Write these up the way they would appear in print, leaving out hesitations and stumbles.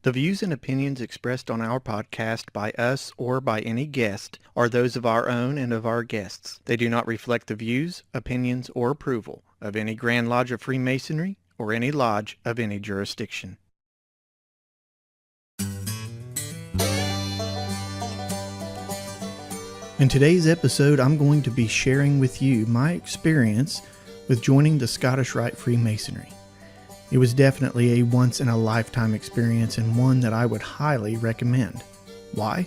The views and opinions expressed on our podcast by us or by any guest are those of our own and of our guests. They do not reflect the views, opinions, or approval of any Grand Lodge of Freemasonry or any lodge of any jurisdiction. In today's episode, I'm going to be sharing with you my experience with joining the Scottish Rite Freemasonry. It was definitely a once-in-a-lifetime experience and one that I would highly recommend. Why?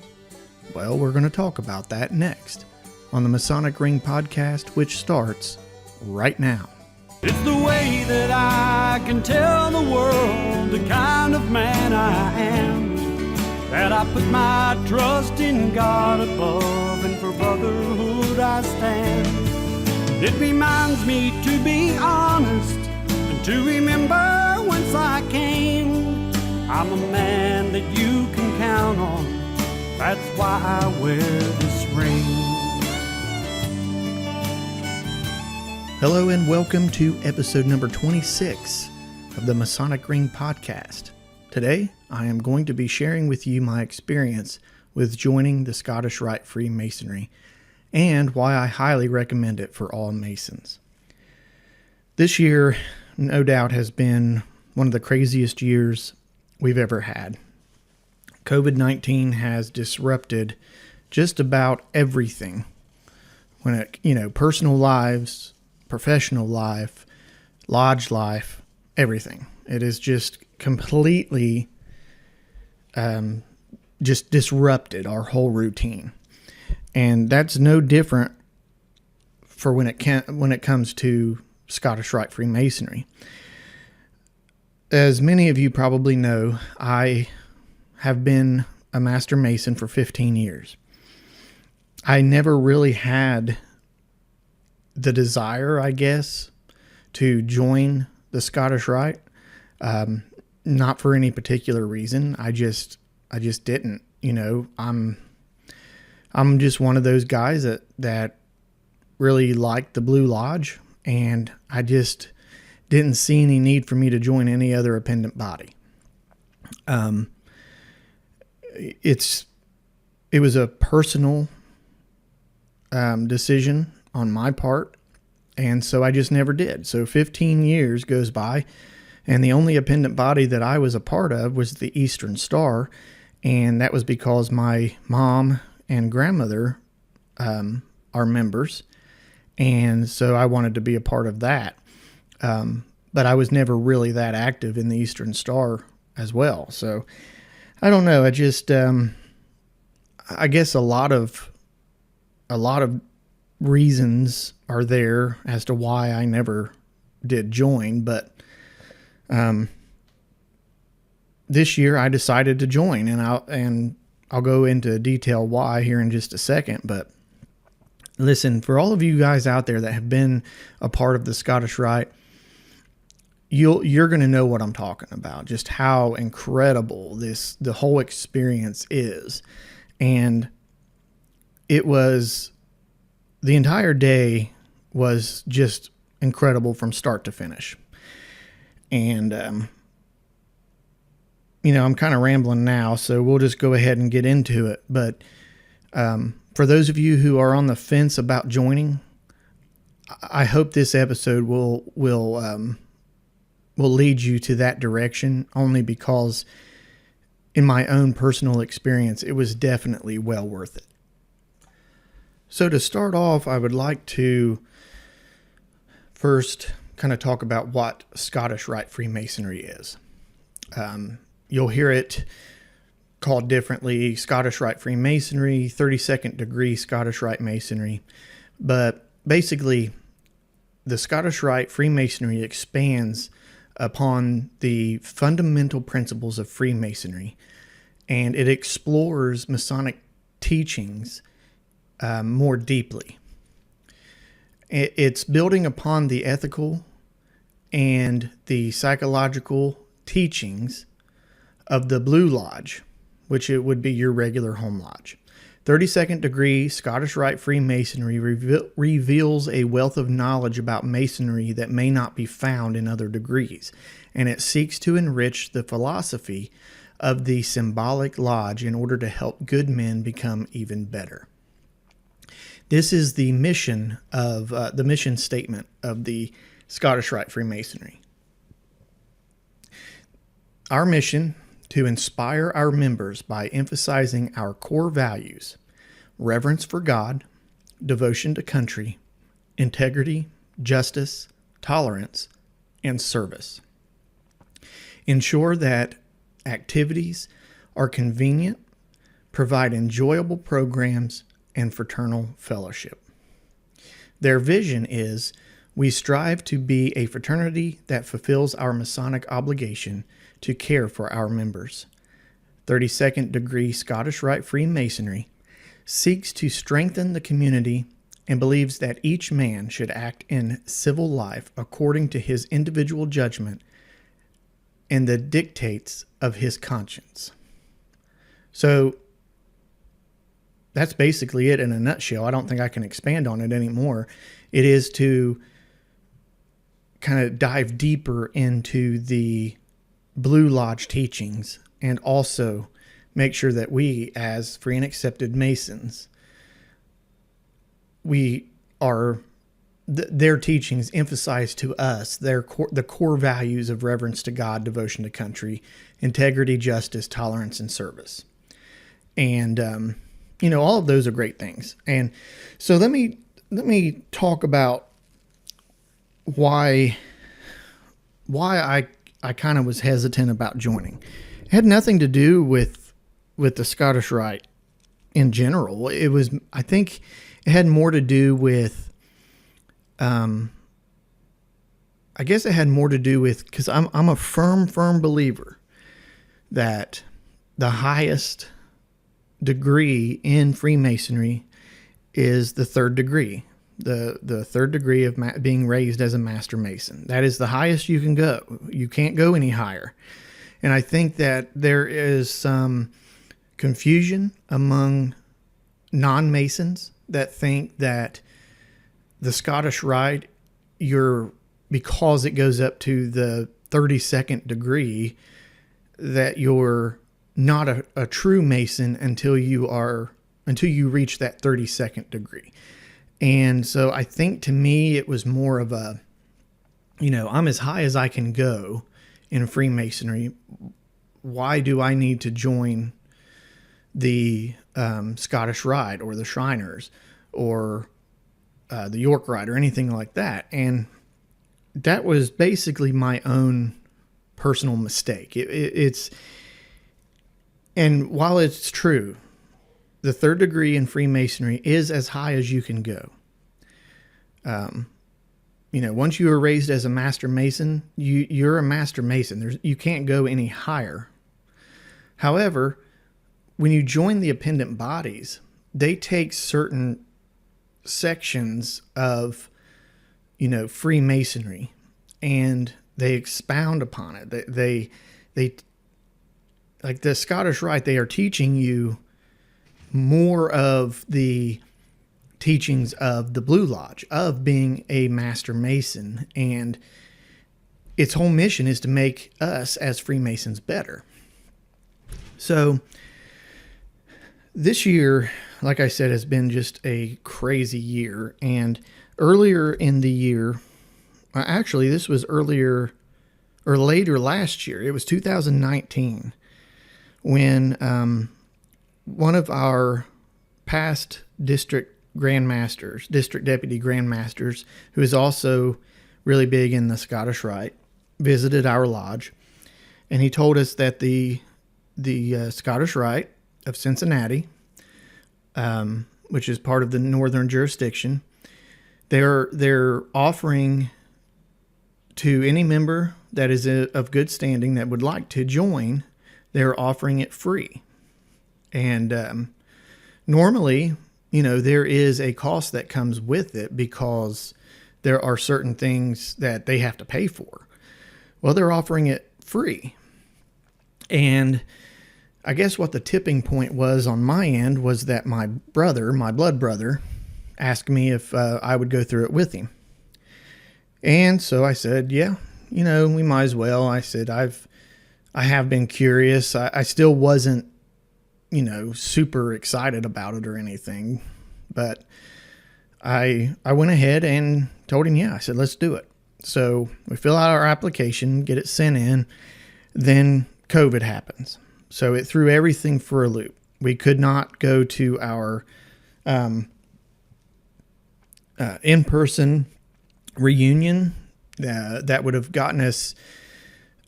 Well, we're going to talk about that next on the Masonic Ring podcast, which starts right now. It's the way that I can tell the world the kind of man I am, that I put my trust in God above, and for brotherhood I stand. It reminds me to be honest, to remember whence I came. I'm a man that you can count on. That's why I wear this ring. Hello and welcome to episode number 26 of the Masonic Ring podcast. Today, I am going to be sharing with you my experience with joining the Scottish Rite Freemasonry and why I highly recommend it for all Masons. This year, no doubt, has been one of the craziest years we've ever had. COVID-19 has disrupted just about everything when it, personal lives, professional life, lodge life, everything. It is just completely just disrupted our whole routine. And that's no different for when it comes to Scottish Rite Freemasonry. As many of you probably know, I have been a Master Mason for 15 years. I never really had the desire, I guess, to join the Scottish Rite. Not for any particular reason. I just didn't. I'm just one of those guys that really liked the Blue Lodge, and I just didn't see any need for me to join any other appendant body. It was a personal decision on my part, and so I just never did. So 15 years goes by, and the only appendant body that I was a part of was the Eastern Star, and that was because my mom and grandmother are members. And so I wanted to be a part of that. But I was never really that active in the Eastern Star as well. So I don't know. I just, I guess a lot of reasons are there as to why I never did join. But this year I decided to join, and I'll go into detail why here in just a second. But listen, for all of you guys out there that have been a part of the Scottish Rite, you're going to know what I'm talking about, just how incredible the whole experience is. And the entire day was just incredible from start to finish. And, I'm kind of rambling now, so we'll just go ahead and get into it. But, for those of you who are on the fence about joining, I hope this episode will lead you to that direction, only because in my own personal experience, it was definitely well worth it. So to start off, I would like to first kind of talk about what Scottish Rite Freemasonry is. You'll hear it called differently: Scottish Rite Freemasonry, 32nd degree Scottish Rite Masonry. But basically, the Scottish Rite Freemasonry expands upon the fundamental principles of Freemasonry, and it explores Masonic teachings more deeply. It's building upon the ethical and the psychological teachings of the Blue Lodge, which it would be your regular home lodge. 32nd degree Scottish Rite Freemasonry reveals a wealth of knowledge about Masonry that may not be found in other degrees, and it seeks to enrich the philosophy of the symbolic lodge in order to help good men become even better. This is the mission of the mission statement of the Scottish Rite Freemasonry. Our mission: to inspire our members by emphasizing our core values: reverence for God, devotion to country, integrity, justice, tolerance, and service. Ensure that activities are convenient, provide enjoyable programs, and fraternal fellowship. Their vision is: we strive to be a fraternity that fulfills our Masonic obligation to care for our members. 32nd degree Scottish Rite Freemasonry seeks to strengthen the community and believes that each man should act in civil life according to his individual judgment and the dictates of his conscience. So that's basically it in a nutshell. I don't think I can expand on it anymore. It is to kind of dive deeper into the Blue Lodge teachings and also make sure that we, as free and accepted Masons, their teachings emphasize to us the core values of reverence to God, devotion to country, integrity, justice, tolerance, and service. And all of those are great things. And so let me talk about why I kind of was hesitant about joining. It had nothing to do with the Scottish Rite in general. I think it had more to do with, because I'm a firm believer that the highest degree in Freemasonry is the third degree, the third degree of being raised as a Master Mason. That is the highest you can go. You can't go any higher. And I think that there is some confusion among non-Masons that think that the Scottish Rite, because it goes up to the 32nd degree, that you're not a true Mason until you reach that 32nd degree. And so I think, to me, it was more of a, I'm as high as I can go in Freemasonry. Why do I need to join the Scottish Rite or the Shriners or the York Rite or anything like that? And that was basically my own personal mistake. And while it's true, the third degree in Freemasonry is as high as you can go. Once you are raised as a Master Mason, you're a Master Mason. You can't go any higher. However, when you join the appendant bodies, they take certain sections of, Freemasonry, and they expound upon it. They like the Scottish Rite, they are teaching you more of the teachings of the Blue Lodge, of being a Master Mason, and its whole mission is to make us as Freemasons better. So this year, like I said, has been just a crazy year. And earlier in the year, actually this was earlier or later last year, it was 2019, when one of our past district deputy grandmasters, who is also really big in the Scottish Rite, visited our lodge, and he told us that the Scottish Rite of Cincinnati, which is part of the northern jurisdiction, they're offering to any member that is of good standing that would like to join, they're offering it free. And normally, there is a cost that comes with it because there are certain things that they have to pay for. Well, they're offering it free. And I guess what the tipping point was on my end was that my blood brother, asked me if I would go through it with him. And so I said, yeah, we might as well. I said, I've I have been curious. I still wasn't, super excited about it or anything, but I went ahead and told him, yeah, I said, let's do it. So we fill out our application, get it sent in, then COVID happens. So it threw everything for a loop. We could not go to our in-person reunion that would have gotten us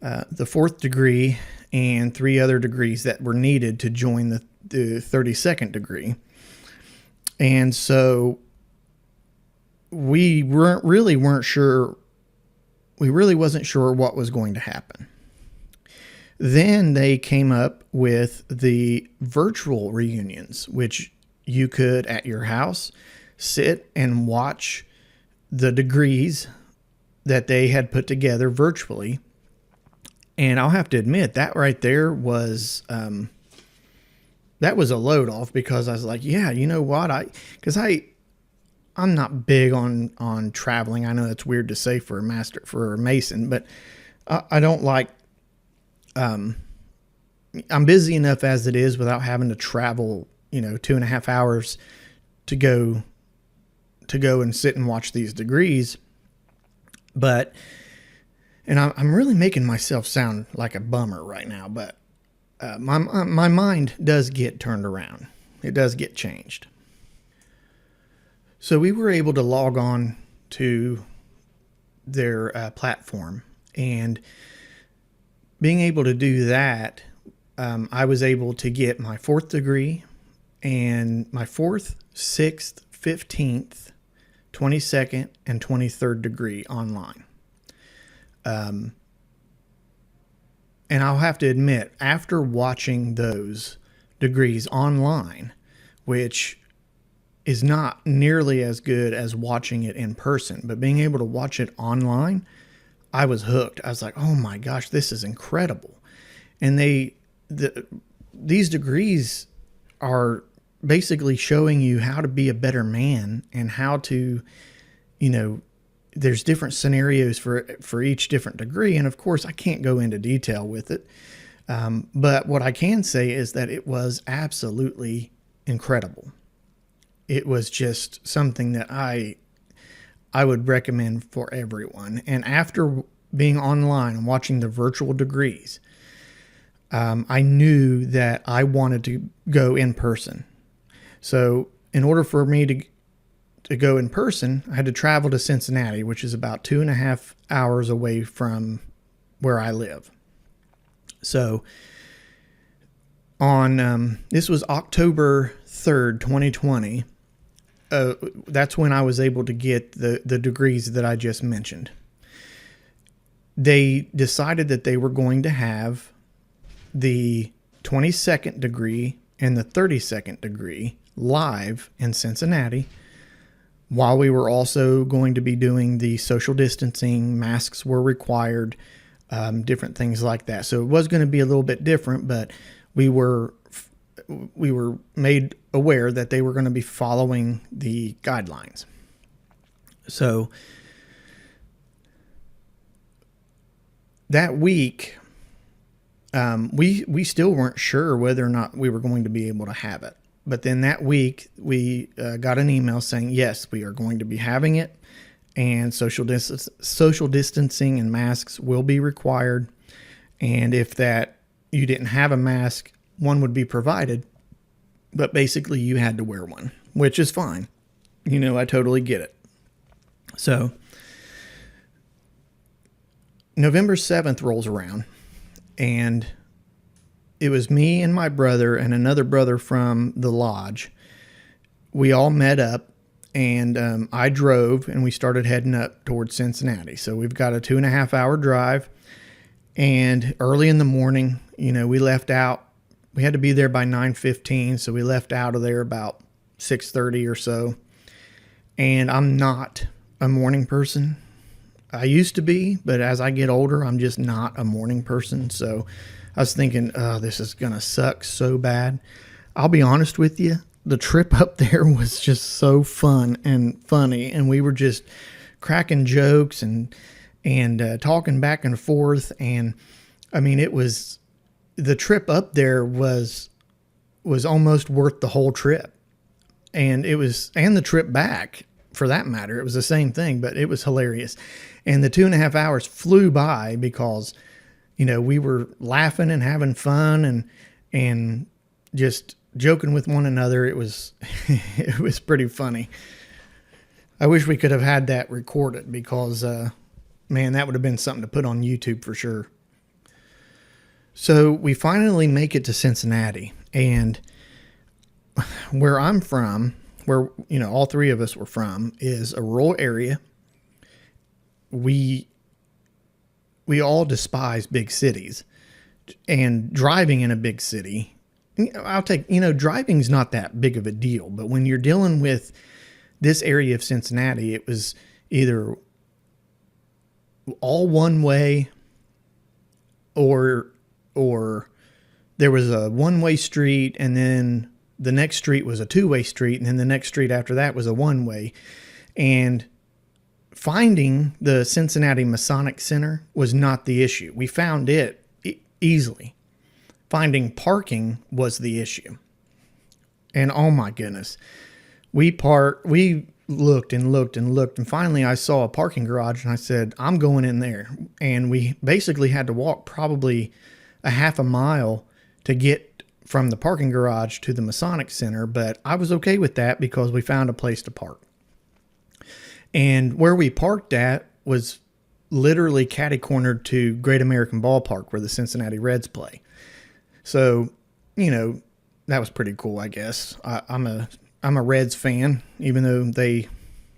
the 4th degree and 3 other degrees that were needed to join the 32nd degree. And so we weren't sure. We really wasn't sure what was going to happen. Then they came up with the virtual reunions, which you could at your house sit and watch the degrees that they had put together virtually. And I'll have to admit that right there was that was a load off, because I was like, yeah, you know what? I'm not big on traveling. I know that's weird to say for a Mason, but I don't like. I'm busy enough as it is without having to travel, 2.5 hours to go and sit and watch these degrees. But, and I'm really making myself sound like a bummer right now, but my mind does get turned around. It does get changed. So we were able to log on to their platform, and being able to do that, I was able to get my 4th degree and my 4th, 6th, 15th, 22nd, and 23rd degree online. And I'll have to admit, after watching those degrees online, which is not nearly as good as watching it in person, but being able to watch it online, I was hooked. I was like, oh my gosh, this is incredible. And these degrees are basically showing you how to be a better man, and how to, there's different scenarios for each different degree. And of course, I can't go into detail with it. But what I can say is that it was absolutely incredible. It was just something that I would recommend for everyone. And after being online and watching the virtual degrees, I knew that I wanted to go in person. So in order for me to go in person, I had to travel to Cincinnati, which is about 2.5 hours away from where I live. So on this was October 3rd, 2020. That's when I was able to get the degrees that I just mentioned. They decided that they were going to have the 22nd degree and the 32nd degree live in Cincinnati, while we were also going to be doing the social distancing. Masks were required, different things like that. So it was going to be a little bit different, but we were made aware that they were going to be following the guidelines. So that week, we still weren't sure whether or not we were going to be able to have it. But then that week, we got an email saying, yes, we are going to be having it, and social distancing and masks will be required. And if that you didn't have a mask, one would be provided, but basically you had to wear one, which is fine. I totally get it. So November 7th rolls around, and it was me and my brother and another brother from the lodge. We all met up, and I drove, and we started heading up towards Cincinnati. So we've got a 2.5 hour drive, and early in the morning, we left out. We had to be there by 9:15, so we left out of there about 6:30 or so. And I'm not a morning person. I used to be, but as I get older, I'm just not a morning person. So I was thinking, oh, this is going to suck so bad. I'll be honest with you. The trip up there was just so fun and funny. And we were just cracking jokes and talking back and forth. And I mean, the trip up there was almost worth the whole trip. And and the trip back for that matter, it was the same thing, but it was hilarious. And the 2.5 hours flew by because, we were laughing and having fun and just joking with one another. It was, it was pretty funny. I wish we could have had that recorded because, man, that would have been something to put on YouTube for sure. So we finally make it to Cincinnati, and where I'm from, where, all three of us were from, is a rural area. We all despise big cities, and driving in a big city, driving's not that big of a deal, but when you're dealing with this area of Cincinnati, it was either all one way or there was a one-way street, and then the next street was a two-way street, and then the next street after that was a one-way. And finding the Cincinnati Masonic Center was not the issue. We found it easily. Finding parking was the issue. And oh my goodness, we looked and looked and looked, and finally I saw a parking garage, and I said, I'm going in there. And we basically had to walk probably a half a mile to get from the parking garage to the Masonic Center, but I was okay with that because we found a place to park. And where we parked at was literally catty-cornered to Great American Ballpark where the Cincinnati Reds play. So, that was pretty cool, I guess. I'm a Reds fan, even though they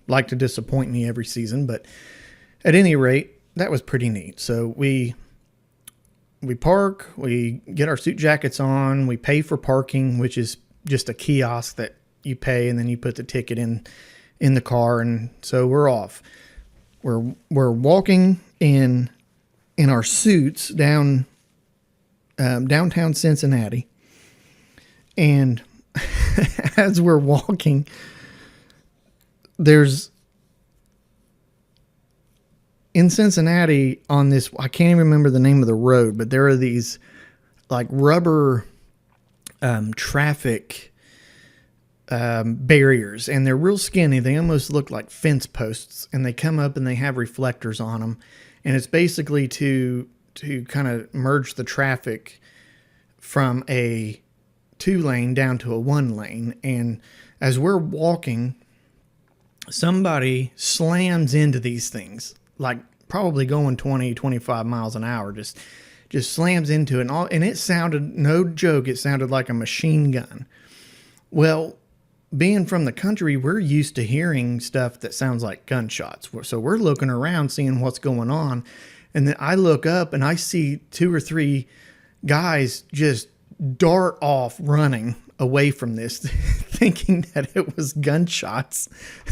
like to disappoint me every season, but at any rate, that was pretty neat. So we park, we get our suit jackets on, we pay for parking, which is just a kiosk that you pay and then you put the ticket in the car, and so we're off. We're walking in our suits down downtown Cincinnati, and as we're walking, in Cincinnati on this, I can't even remember the name of the road, but there are these like rubber traffic barriers, and they're real skinny. They almost look like fence posts, and they come up and they have reflectors on them. And it's basically to kind of merge the traffic from a 2-lane down to a 1-lane. And as we're walking, somebody slams into these things, like probably going 20, 25 miles an hour, just slams into it. And it sounded, no joke, it sounded like a machine gun. Well, being from the country, we're used to hearing stuff that sounds like gunshots. So we're looking around, seeing what's going on. And then I look up and I see 2 or 3 guys just dart off running away from this, thinking that it was gunshots.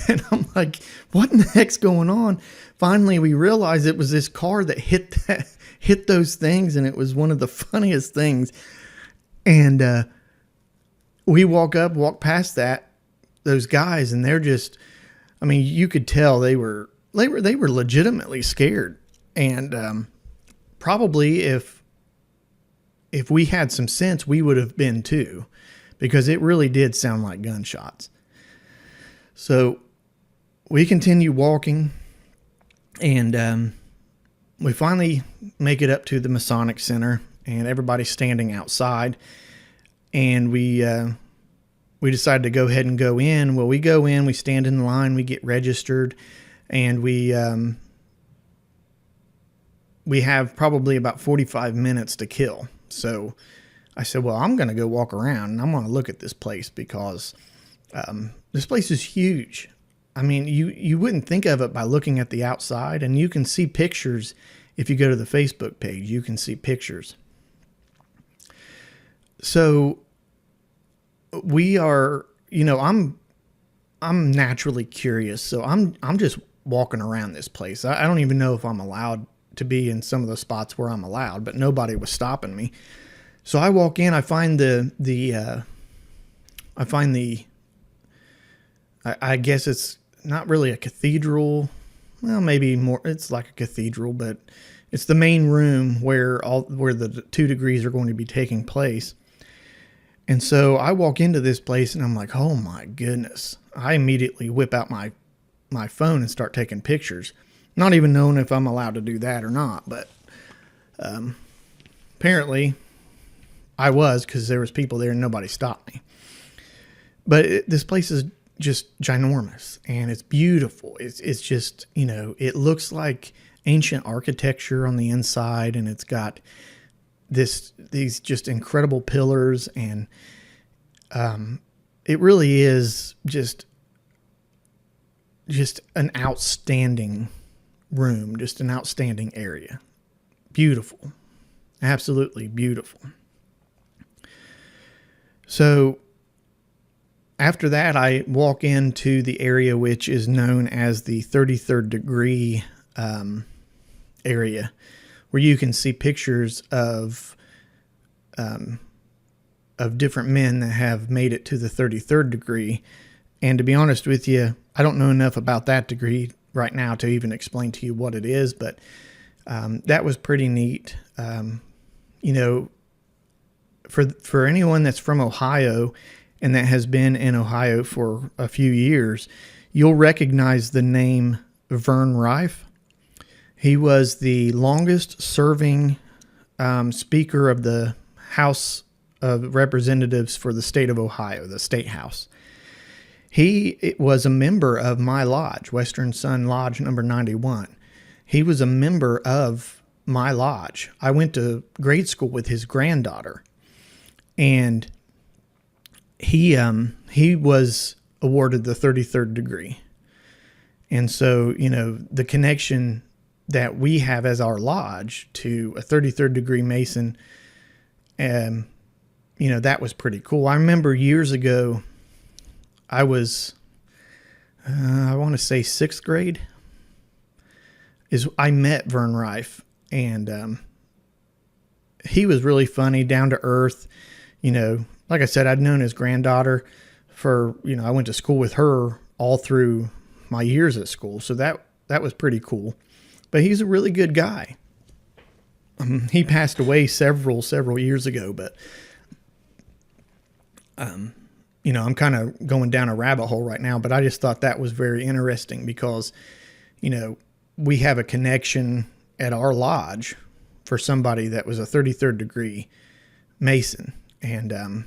And I'm like, what in the heck's going on? Finally, we realized it was this car that hit those things, and it was one of the funniest things. And we walk past those guys, and they're just, I mean, you could tell they were legitimately scared. And probably if we had some sense, we would have been too, because it really did sound like gunshots. So we continue walking, and we finally make it up to the Masonic Center, and everybody's standing outside, and we decided to go ahead and go in. Well, we go in, we stand in line, we get registered, and we have probably about 45 minutes to kill. So I said, well, I'm going to go walk around, and I'm going to look at this place, because this place is huge. I mean, you wouldn't think of it by looking at the outside, and you can see pictures. If you go to the Facebook page, you can see pictures. So we are, I'm naturally curious. So I'm just walking around this place. I don't even know if I'm allowed to be in some of the spots where I'm allowed, but nobody was stopping me. So I walk in, I find I guess it's not really a cathedral. Well, maybe more, it's like a cathedral, but It's the main room where the 2 degrees are going to be taking place. And so I walk into this place and I'm like, oh my goodness. I immediately whip out my phone and start taking pictures. Not even knowing if I'm allowed to do that or not. But apparently I was, because there was people there and nobody stopped me. But this place is just ginormous and it's beautiful. It's just, it looks like ancient architecture on the inside, and it's got these just incredible pillars, and it really is just an outstanding room, just an outstanding area. Beautiful. Absolutely beautiful. So after that, I walk into the area which is known as the 33rd degree area, where you can see pictures of different men that have made it to the 33rd degree. And to be honest with you, I don't know enough about that degree right now to even explain to you what it is, but that was pretty neat. For anyone that's from Ohio and that has been in Ohio for a few years, you'll recognize the name Vern Rife. He was the longest serving Speaker of the House of Representatives for the state of Ohio, the State House. He was a member of my lodge, Western Sun Lodge number 91. He was a member of my lodge. I went to grade school with his granddaughter, and he was awarded the 33rd degree. And so, the connection that we have as our lodge to a 33rd degree Mason, that was pretty cool. I remember years ago, I was, I want to say 6th grade, I met Vern Rife, and he was really funny, down to earth. Like I said, I'd known his granddaughter for, I went to school with her all through my years at school. So that was pretty cool. But he's a really good guy. He passed away several years ago, but, I'm kind of going down a rabbit hole right now, but I just thought that was very interesting because, we have a connection at our lodge for somebody that was a 33rd degree Mason. And,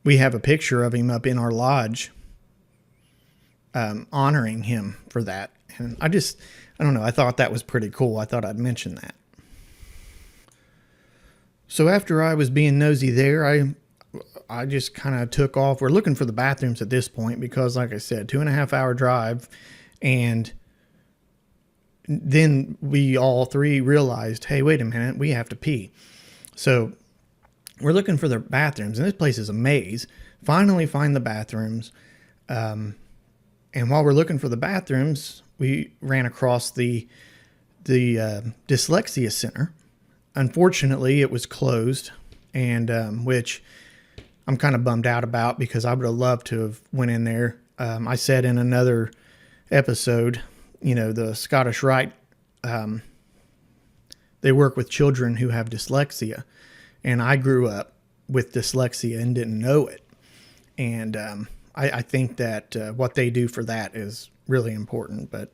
we have a picture of him up in our lodge, honoring him for that. And I don't know. I thought that was pretty cool. I thought I'd mention that. So after I was being nosy there, I just kind of took off. We're looking for the bathrooms at this point because, like I said, 2.5 hour drive. And then we all three realized, hey, wait a minute, we have to pee. So we're looking for the bathrooms, and this place is a maze. Finally find the bathrooms. And while we're looking for the bathrooms, we ran across the dyslexia center. Unfortunately, it was closed, and which I'm kind of bummed out about because I would have loved to have went in there. I said in another episode, the Scottish Rite, they work with children who have dyslexia, and I grew up with dyslexia and didn't know it. And I think that what they do for that is really important. But,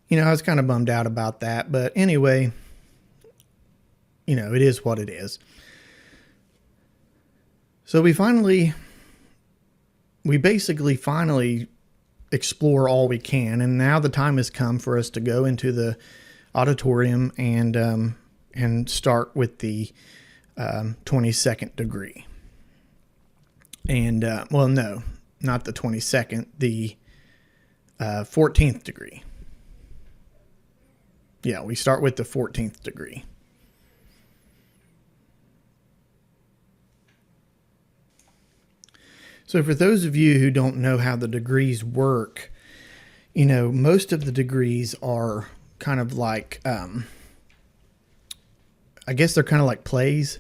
I was kind of bummed out about that. But anyway, it is what it is. So we basically finally explore all we can. And now the time has come for us to go into the auditorium and start with the 22nd degree. And, well, no, not the 22nd, the 14th degree. Yeah, we start with the 14th degree. So for those of you who don't know how the degrees work, most of the degrees are kind of like, I guess they're kind of like plays.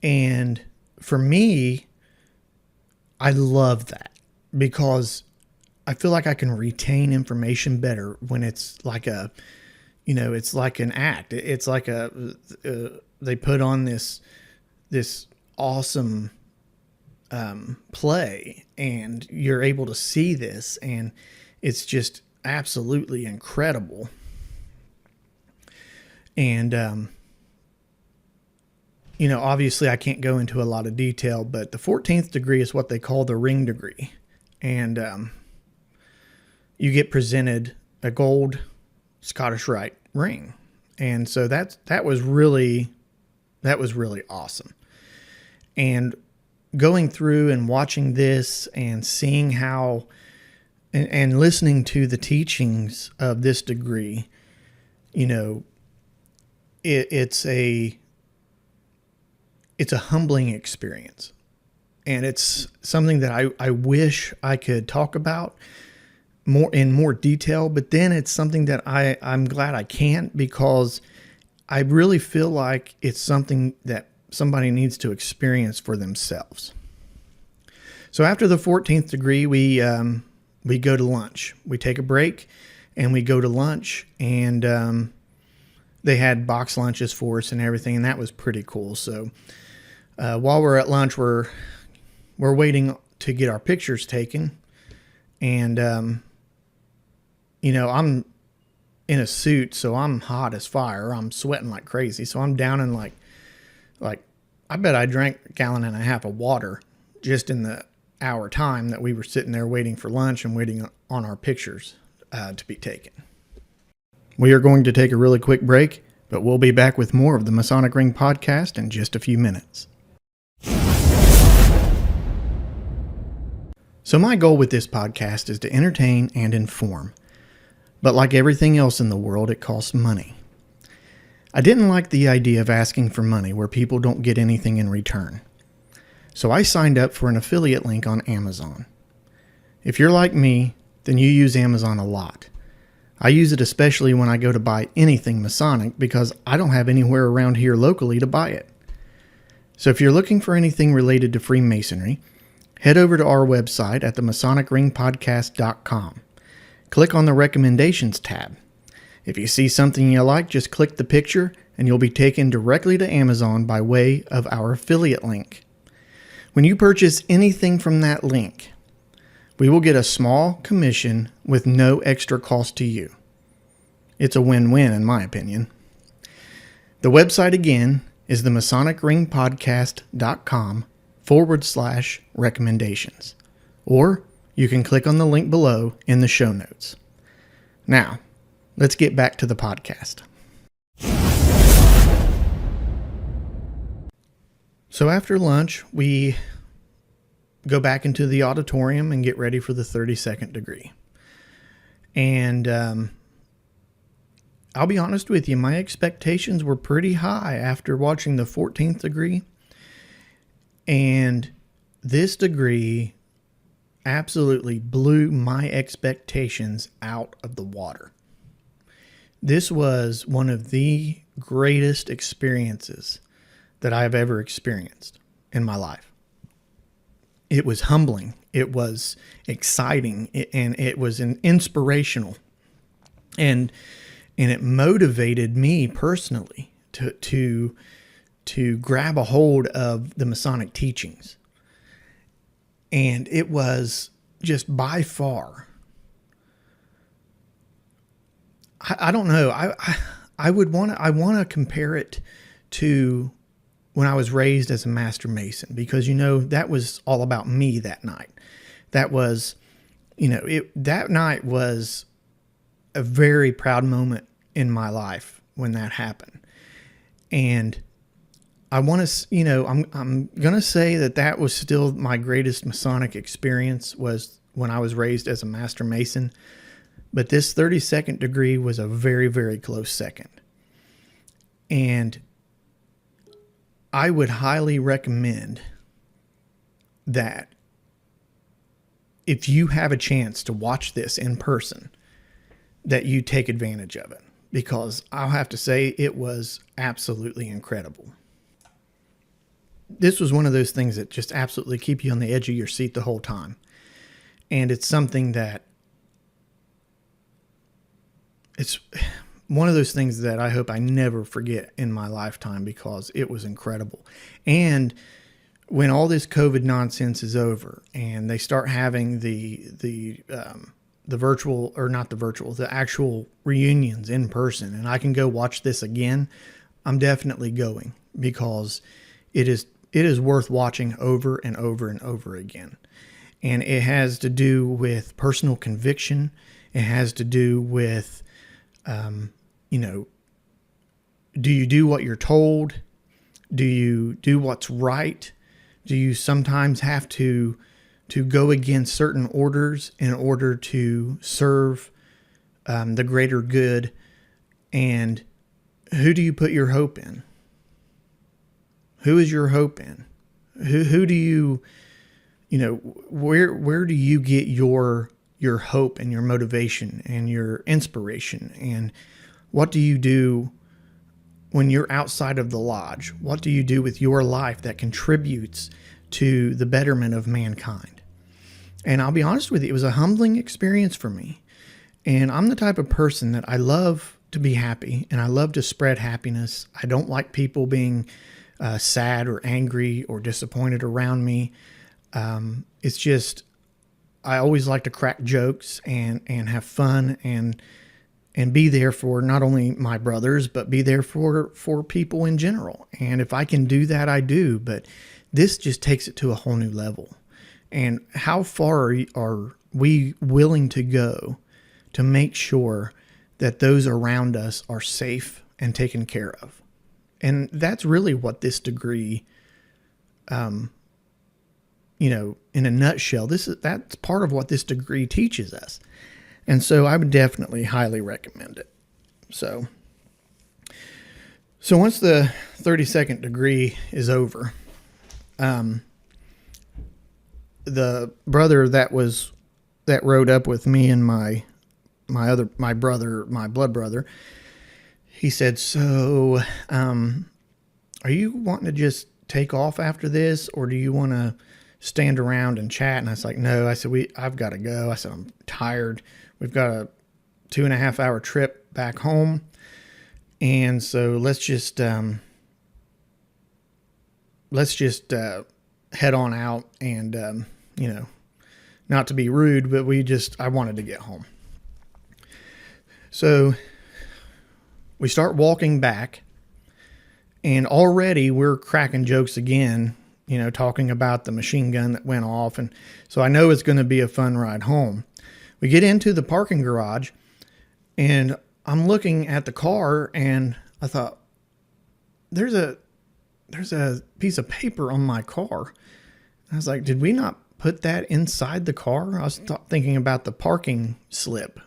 And for me, I love that because I feel like I can retain information better when it's like it's like an act. It's like they put on this awesome play, and you're able to see this, and it's just absolutely incredible. And obviously I can't go into a lot of detail, but the 14th degree is what they call the ring degree. And you get presented a gold Scottish Rite ring. And so that was really awesome. And going through and watching this and seeing how and listening to the teachings of this degree, it's a humbling experience. And it's something that I wish I could talk about in more detail, but then it's something that I'm glad I can't, because I really feel like it's something that somebody needs to experience for themselves. So after the 14th degree, we go to lunch. We take a break and we go to lunch, and they had box lunches for us and everything, and that was pretty cool. So while we're at lunch, we're waiting to get our pictures taken, and I'm in a suit, so I'm hot as fire. I'm sweating like crazy, so I'm down in like I bet I drank 1.5 gallons of water just in the hour time that we were sitting there waiting for lunch and waiting on our pictures to be taken. We are going to take a really quick break, but we'll be back with more of the Masonic Ring podcast in just a few minutes. So my goal with this podcast is to entertain and inform. But like everything else in the world, it costs money. I didn't like the idea of asking for money where people don't get anything in return. So I signed up for an affiliate link on Amazon. If you're like me, then you use Amazon a lot. I use it especially when I go to buy anything Masonic, because I don't have anywhere around here locally to buy it. So if you're looking for anything related to Freemasonry, head over to our website at theMasonicRingPodcast.com. Click on the Recommendations tab. If you see something you like, just click the picture and you'll be taken directly to Amazon by way of our affiliate link. When you purchase anything from that link, we will get a small commission with no extra cost to you. It's a win-win in my opinion. The website again is theMasonicRingPodcast.com/recommendations. Or you can click on the link below in the show notes. Now, let's get back to the podcast. So after lunch, we go back into the auditorium and get ready for the 32nd degree. And I'll be honest with you, my expectations were pretty high after watching the 14th degree. And this degree absolutely blew my expectations out of the water. This was one of the greatest experiences that I've ever experienced in my life. It was humbling. It was exciting, and it was inspirational, and it motivated me personally to grab a hold of the Masonic teachings. And it was just by far, I don't know. I want to compare it to when I was raised as a Master Mason, because, that was all about me that night. That was, that night was a very proud moment in my life when that happened. And I want to, I'm going to say that was still my greatest Masonic experience, was when I was raised as a Master Mason. But this 32nd degree was a very, very close second. And I would highly recommend that if you have a chance to watch this in person, that you take advantage of it, because I'll have to say it was absolutely incredible. This was one of those things that just absolutely keep you on the edge of your seat the whole time. And it's something that it's one of those things that I hope I never forget in my lifetime, because it was incredible. And when all this COVID nonsense is over and they start having the virtual, or not the virtual, the actual reunions in person, and I can go watch this again, I'm definitely going, because it is worth watching over and over and over again. And it has to do with personal conviction. It has to do with, do you do what you're told? Do you do what's right? Do you sometimes have to go against certain orders in order to serve the greater good? And who do you put your hope in? Who is your hope in? Who do you, where do you get your hope and your motivation and your inspiration? And what do you do when you're outside of the lodge? What do you do with your life that contributes to the betterment of mankind? And I'll be honest with you, it was a humbling experience for me. And I'm the type of person that I love to be happy, and I love to spread happiness. I don't like people being sad or angry or disappointed around me. It's just, I always like to crack jokes and have fun and be there for not only my brothers, but be there for people in general. And if I can do that, I do. But this just takes it to a whole new level. And how far are we willing to go to make sure that those around us are safe and taken care of? And that's really what this degree, in a nutshell, that's part of what this degree teaches us. And so I would definitely highly recommend it. So once the 32nd degree is over, the brother that rode up with me and my blood brother, he said, "So, are you wanting to just take off after this, or do you want to stand around and chat?" And I was like, "No." I said, I've got to go. I said, "I'm tired. We've got a 2.5 hour trip back home. And so let's just head on out, and, not to be rude, but I wanted to get home." So we start walking back, and already we're cracking jokes again, talking about the machine gun that went off. And so I know it's going to be a fun ride home. We get into the parking garage, and I'm looking at the car, and I thought, there's a piece of paper on my car. I was like, did we not put that inside the car? I was thinking about the parking slip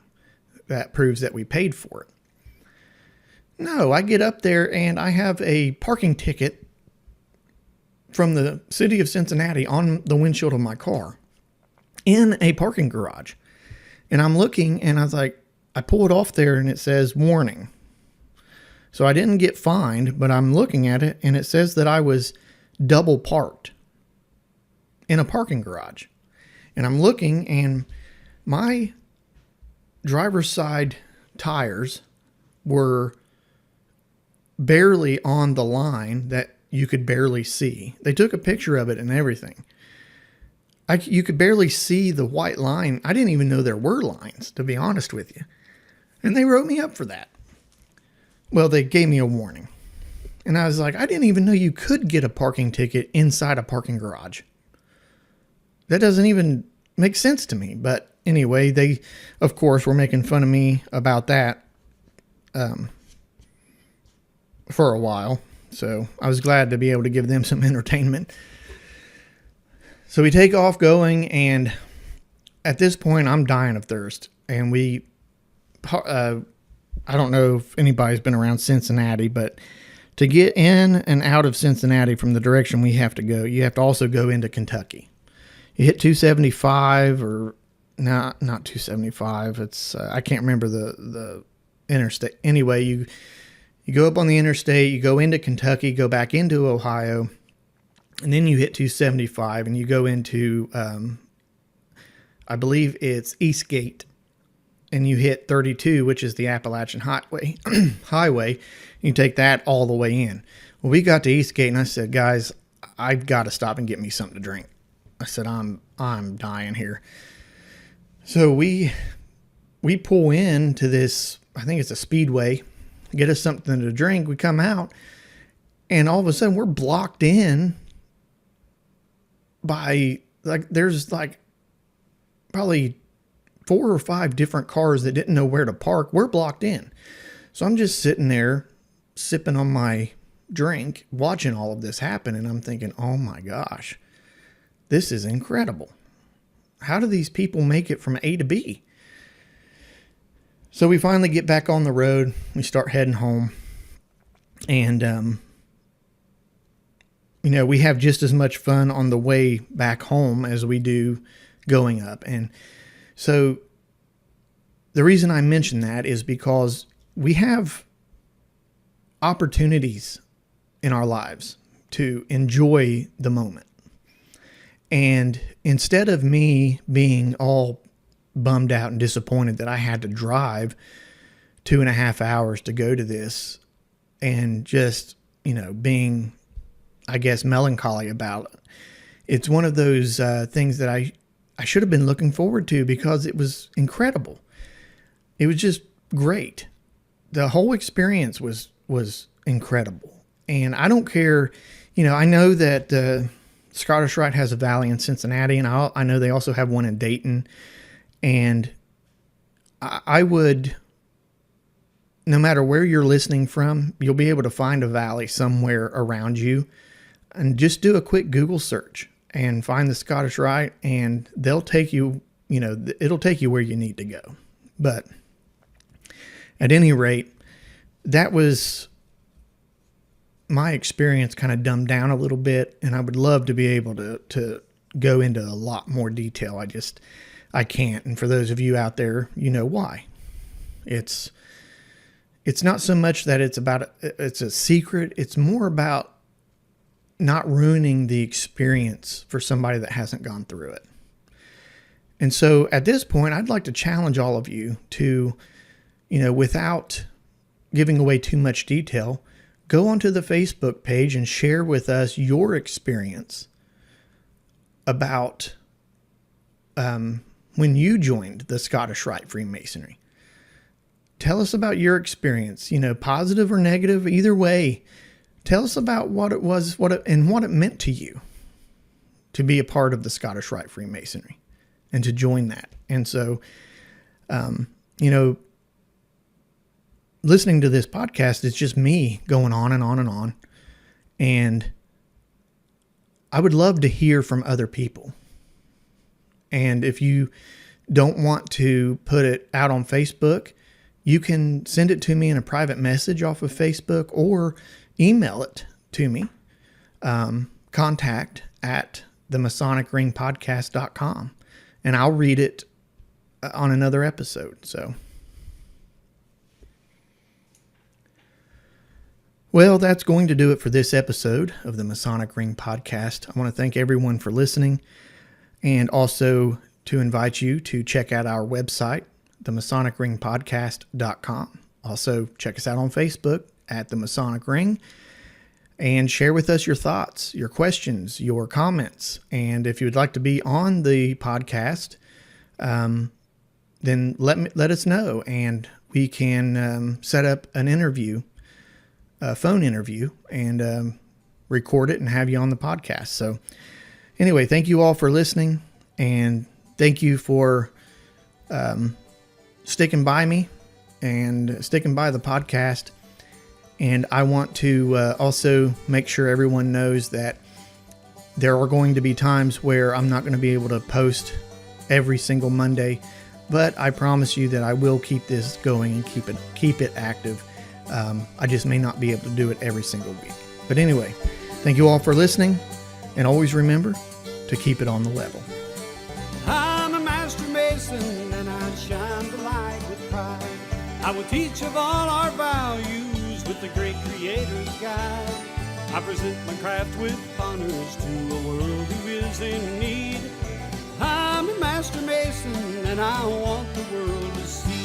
that proves that we paid for it. No, I get up there and I have a parking ticket from the city of Cincinnati on the windshield of my car in a parking garage. And I'm looking, and I was like, I pull it off there and it says warning. So I didn't get fined, but I'm looking at it and it says that I was double parked in a parking garage. And I'm looking, and my driver's side tires were barely on the line that you could barely see. They took a picture of it and everything. You could barely see the white line. I didn't even know there were lines, to be honest with you. And they wrote me up for that. Well, they gave me a warning. And I was like, I didn't even know you could get a parking ticket inside a parking garage. That doesn't even make sense to me. But anyway, they, of course, were making fun of me about that for a while. So I was glad to be able to give them some entertainment. So we take off going, and at this point, I'm dying of thirst. And I don't know if anybody's been around Cincinnati, but to get in and out of Cincinnati from the direction we have to go, you have to also go into Kentucky. You hit 275, or not 275. It's I can't remember the interstate. Anyway, you go up on the interstate, you go into Kentucky, go back into Ohio, and then you hit 275 and you go into, I believe it's Eastgate, and you hit 32, which is the Appalachian Highway, you take that all the way in. Well, we got to Eastgate, and I said, guys, I've got to stop and get me something to drink. I said, I'm dying here. So we pull into this, I think it's a speedway, get us something to drink. We come out, and all of a sudden we're blocked in by, like, there's like probably 4 or 5 different cars that didn't know where to park. We're blocked in. So I'm just sitting there sipping on my drink, watching all of this happen. And I'm thinking, oh my gosh, this is incredible. How do these people make it from A to B? So we finally get back on the road. We start heading home. And, we have just as much fun on the way back home as we do going up. And so the reason I mention that is because we have opportunities in our lives to enjoy the moment. And instead of me being all bummed out and disappointed that I had to drive 2.5 hours to go to this and just, being, I guess, melancholy about it, it's one of those things that I should have been looking forward to because it was incredible. It was just great. The whole experience was incredible. And I don't care, I know that Scottish Rite has a Valley in Cincinnati, and I know they also have one in Dayton. And I would, no matter where you're listening from, you'll be able to find a Valley somewhere around you, and just do a quick Google search and find the Scottish Rite, and they'll take you, it'll take you where you need to go. But at any rate, that was my experience kind of dumbed down a little bit, and I would love to be able to go into a lot more detail. I can't. And for those of you out there, you know why. It's not so much that it's a secret. It's more about not ruining the experience for somebody that hasn't gone through it. And so at this point, I'd like to challenge all of you to, without giving away too much detail, go onto the Facebook page and share with us your experience about when you joined the Scottish Rite Freemasonry. Tell us about your experience, positive or negative, either way. Tell us about what it was, what it meant to you to be a part of the Scottish Rite Freemasonry and to join that. And so, listening to this podcast is just me going on and on and on. And I would love to hear from other people. And if you don't want to put it out on Facebook, you can send it to me in a private message off of Facebook or email it to me. Contact at theMasonicRingPodcast.com, and I'll read it on another episode. So, well, that's going to do it for this episode of the Masonic Ring Podcast. I want to thank everyone for listening, and also to invite you to check out our website, theMasonicRingPodcast.com. Also, check us out on Facebook at The Masonic Ring, and share with us your thoughts, your questions, your comments. And if you would like to be on the podcast, then let us know, and we can set up an interview, a phone interview, and record it and have you on the podcast. So anyway, thank you all for listening, and thank you for sticking by me and sticking by the podcast. And I want to also make sure everyone knows that there are going to be times where I'm not going to be able to post every single Monday, but I promise you that I will keep this going and keep it active. I just may not be able to do it every single week. But anyway, thank you all for listening, and always remember to keep it on the level. I'm a master mason, and I shine the light with pride. I will teach of all our values with the great Creator's guide. I present my craft with honors to a world who is in need. I'm a master mason, and I want the world to see